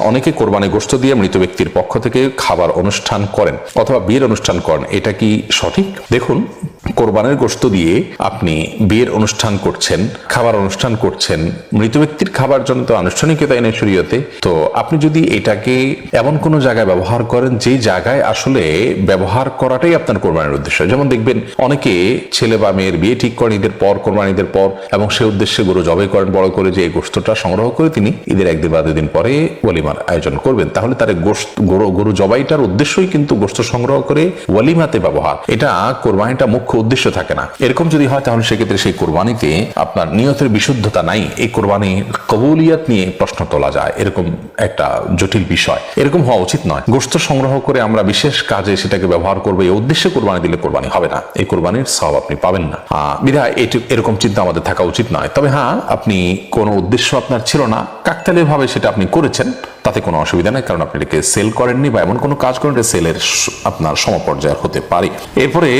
অনেকে কোরবানি গোশত দিয়ে মৃত ব্যক্তির পক্ষ থেকে খাবার অনুষ্ঠান করেন অথবা বিয়ের অনুষ্ঠান করেন, এটা কি সঠিক? দেখুন, কোরবানের গোশত দিয়ে আপনি বিয়ের অনুষ্ঠান করছেন, খাবার অনুষ্ঠান করছেন, মৃত ব্যক্তির খাবার জন্য তো আনুষ্ঠানিকতা এনে শরীয়তে। তো আপনি যদি এটাকে এমন কোনো জায়গায় ব্যবহার করেন যেই জায়গায় আসলে ব্যবহার করাটাই আপনার কোরবানির উদ্দেশ্য, যেমন দেখবেন অনেকে ছেলে বা মেয়ের বিয়ে ঠিক করেন ঈদের পর, কোরবানি ঈদের পর, এবং সে উদ্দেশ্যে গরু জবাই করেন বড় করে, যে এই গোশতটা সংগ্রহ করে তিনি ঈদের একদিন বা দুদিন পরে ওয়ালিমার আয়োজন করবেন। তাহলে তার গরু জবাইটার উদ্দেশ্যই কিন্তু গোশত সংগ্রহ করে ওয়ালিমাতে ব্যবহার, এটা কোরবানিটা মুখ্য উদ্দেশ্য থাকে না। এরকম যদি হয় তাহলে সেক্ষেত্রে সেই কোরবানিতে আপনার নিয়তের বিশুদ্ধতা নাই, এই কোরবানির কবুলিয়াত নিয়ে প্রশ্ন তোলা যায়। এরকম একটা জটিল বিষয়, এরকম হওয়া উচিত নয়। গোশত সংগ্রহ করে আমরা বিশেষ কাজে সেটাকে ব্যবহার করবো, এই উদ্দেশ্যে কোরবানি দিলে কোরবানি হবে না, এই কোরবানির সওয়াব আপনি পাবেন না। বিধায় এরকম চিন্তা আমাদের থাকা উচিত নয়। তবে হ্যাঁ, আপনি কোনো উদ্দেশ্য আপনার ছিল না, কাকতালীয় ভাবে সেটা আপনি করেছেন, তাতে কোনো অসুবিধা নেই, কারণ আপনি এটাকে সেল করেননি বা এমন কোনো কাজ করেন সেলের আপনার সমপর্যায়ের হতে পারে। এরপরে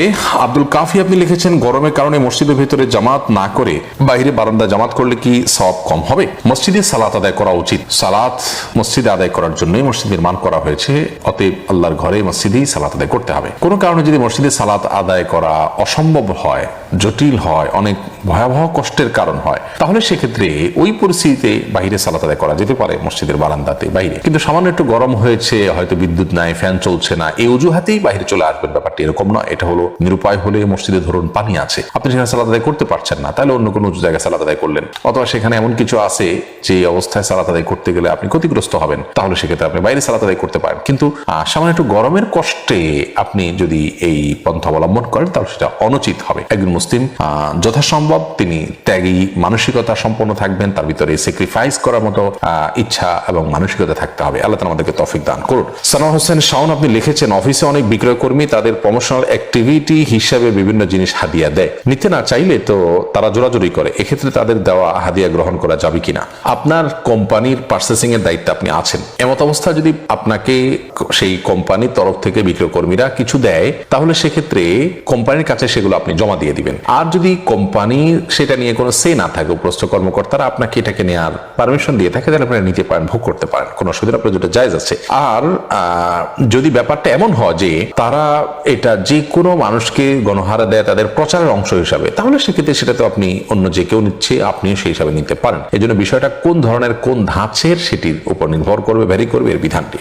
আব্দুল কাফি আপনি লিখেছেন, গরমের কারণে মসজিদের ভিতরে জামাত না করে বাইরে বারান্দা জামাত করলে কি সওয়াব কম হবে? মসজিদে সালাত আদায় করা উচিত। সালাত মসজিদে আদায় করার জন্যই মসজিদ নির্মাণ করা হয়েছে, অতএব আল্লাহর ঘরে মসজিদেই সালাত আদায় করতে হবে। কোনো কারণে যদি মসজিদে সালাত আদায় করা অসম্ভব হয়, জটিল হয়, অনেক ভয়াবহ কষ্টের কারণ হয়, তাহলে সেক্ষেত্রে ওই পরিস্থিতিতে বাইরে সালাত আদায় করা যেতে পারে, মসজিদের বারান্দাতে বাইরে। কিন্তু সামান্য একটু গরম হয়েছে, হয়তো বিদ্যুৎ নাই, ফ্যান চলছে না, এই অজুহাতেই বাইরে চলে আসবেন, ব্যাপারটি এরকম নয়। এটা হলো নিরুপায় হলে মসজিদে ধরুন পানি আছে, আপনি সেখানে সালাত আদায় করতে পারছেন না, তাহলে অন্য কোনো উঁচু জায়গায় সালাত আদায় করলেন, অথবা সেখানে এমন কিছু আছে যে অবস্থায় সালাত আদায় করতে গেলে আপনি ক্ষতিগ্রস্ত হবেন, তাহলে সেক্ষেত্রে আপনি বাইরে সালাত আদায় করতে পারেন। কিন্তু সামান্য একটু গরমের কষ্টে আপনি যদি এই পন্থা অবলম্বন করেন তাহলে সেটা অনুচিত হবে। একজন মুসলিম যথাসম্ভব তিনি ত্যাগী মানসিকতা সম্পন্ন থাকবেন, তার ভিতরে স্যাক্রিফাইস করার মতো ইচ্ছা এবং মানসিকতা থাকতে হবে। আল্লাহ তাআলা আমাদেরকে তৌফিক দান করুন। সানোয়ার হোসেন শাওন আপনি লিখেছেন, অফিসে অনেক বিক্রয় কর্মী তাদের প্রমোশনাল অ্যাক্টিভিটি হিসাবে বিভিন্ন জিনিস হাদিয়া দেয়, নিতে না চাইলে তো তারা জোরাজুরি করে, এক্ষেত্রে তাদের দেওয়া হাদিয়া গ্রহণ করা যাবে কিনা? আপনার কোম্পানির পার্চেসিং এর দায়িত্বে আপনি আছেন, এমত অবস্থা যদি আপনাকে সেই কোম্পানির তরফ থেকে বিক্রয় কর্মীরা কিছু দেয়, তাহলে সেক্ষেত্রে কোম্পানির কাছে সেগুলো আপনি জমা দিয়ে দিবেন। আর যদি কোম্পানি সেটা নিয়ে কোনো সে না থাকে, উপরস্থ কর্মকর্তারা আপনাকে এটাকে নেওয়ার পারমিশন দিয়ে থাকে, তাহলে আপনারা নিতে পারেন, ভোগ করতে পারেন, কোনো অসুবিধা আপনার যেটা জায়েজ আছে। আর যদি ব্যাপারটা এমন হয় যে তারা এটা যে কোনো মানুষকে গণহারা দেয় তাদের প্রচারের অংশ হিসাবে, তাহলে সেক্ষেত্রে সেটা তো আপনি অন্য যে কেউ নিচ্ছে, আপনিও সেই হিসাবে নিতে পারেন। এই জন্য বিষয়টা কোন ধরনের, কোন ধাঁচের, সেটির উপর নির্ভর করবে, ভ্যারি করবে এর বিধানটি।